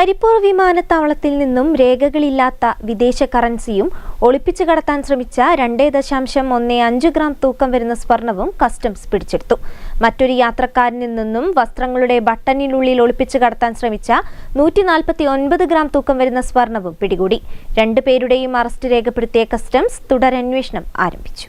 കരിപ്പൂർ വിമാനത്താവളത്തിൽ നിന്നും രേഖകളില്ലാത്ത വിദേശ കറൻസിയും ഒളിപ്പിച്ചു കടത്താൻ ശ്രമിച്ച 2.15 ഗ്രാം തൂക്കം വരുന്ന സ്വർണവും കസ്റ്റംസ് പിടിച്ചെടുത്തു. മറ്റൊരു യാത്രക്കാരനിൽ നിന്നും വസ്ത്രങ്ങളുടെ ബട്ടണിനുള്ളിൽ ഒളിപ്പിച്ചു കടത്താൻ ശ്രമിച്ച 149 ഗ്രാം തൂക്കം വരുന്ന സ്വർണവും പിടികൂടി. രണ്ടുപേരുടെയും അറസ്റ്റ് രേഖപ്പെടുത്തിയ കസ്റ്റംസ് തുടരന്വേഷണം ആരംഭിച്ചു.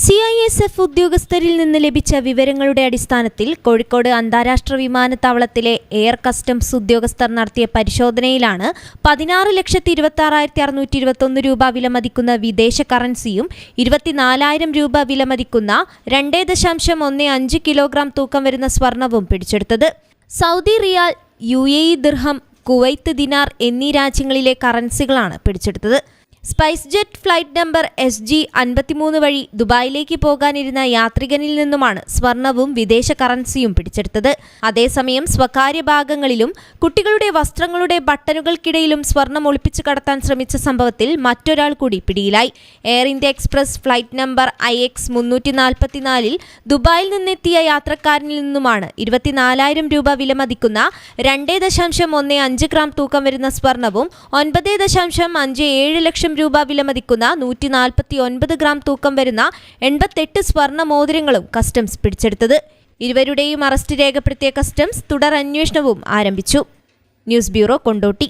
CISF ഉദ്യോഗസ്ഥരിൽ നിന്ന് ലഭിച്ച വിവരങ്ങളുടെ അടിസ്ഥാനത്തിൽ കോഴിക്കോട് അന്താരാഷ്ട്ര വിമാനത്താവളത്തിലെ എയർ കസ്റ്റംസ് ഉദ്യോഗസ്ഥർ നടത്തിയ പരിശോധനയിലാണ് 16,26,621 രൂപ വിലമതിക്കുന്ന വിദേശ കറൻസിയും 24,000 രൂപ വിലമതിക്കുന്ന 2.15 കിലോഗ്രാം തൂക്കം വരുന്ന സ്വർണവും പിടിച്ചെടുത്തത്. സൗദി റിയാൽ, UAE ദിർഹം, കുവൈത്ത് ദിനാർ എന്നീ രാജ്യങ്ങളിലെ കറൻസികളാണ് പിടിച്ചെടുത്തത്. Spice jet flight number SG53 വഴി ദുബായിലേക്ക് പോകാനിരുന്ന യാത്രികനിൽ നിന്നുമാണ് സ്വർണവും വിദേശ കറൻസിയും പിടിച്ചെടുത്തത്. അതേസമയം സ്വകാര്യ ഭാഗങ്ങളിലും കുട്ടികളുടെ വസ്ത്രങ്ങളുടെ ബട്ടണുകൾക്കിടയിലും സ്വർണം ഒളിപ്പിച്ചു കടത്താൻ ശ്രമിച്ച സംഭവത്തിൽ മറ്റൊരാൾ കൂടി പിടിയിലായി. Air India Express flight number IX344-ൽ ദുബായിൽ നിന്നെത്തിയ യാത്രക്കാരനിൽ നിന്നുമാണ് 24,000 രൂപ വിലമതിക്കുന്ന 2.15 ഗ്രാം തൂക്കം വരുന്ന സ്വർണവും 9.57 ലക്ഷം രൂപ വിലമതിക്കുന്ന 149 ഗ്രാം തൂക്കം വരുന്ന 88 സ്വർണ്ണ മോതിരങ്ങളും കസ്റ്റംസ് പിടിച്ചെടുത്തത്. ഇരുവരുടെയും അറസ്റ്റ് രേഖപ്പെടുത്തിയ കസ്റ്റംസ് തുടരന്വേഷണവും ആരംഭിച്ചു. News bureau, Kondotty.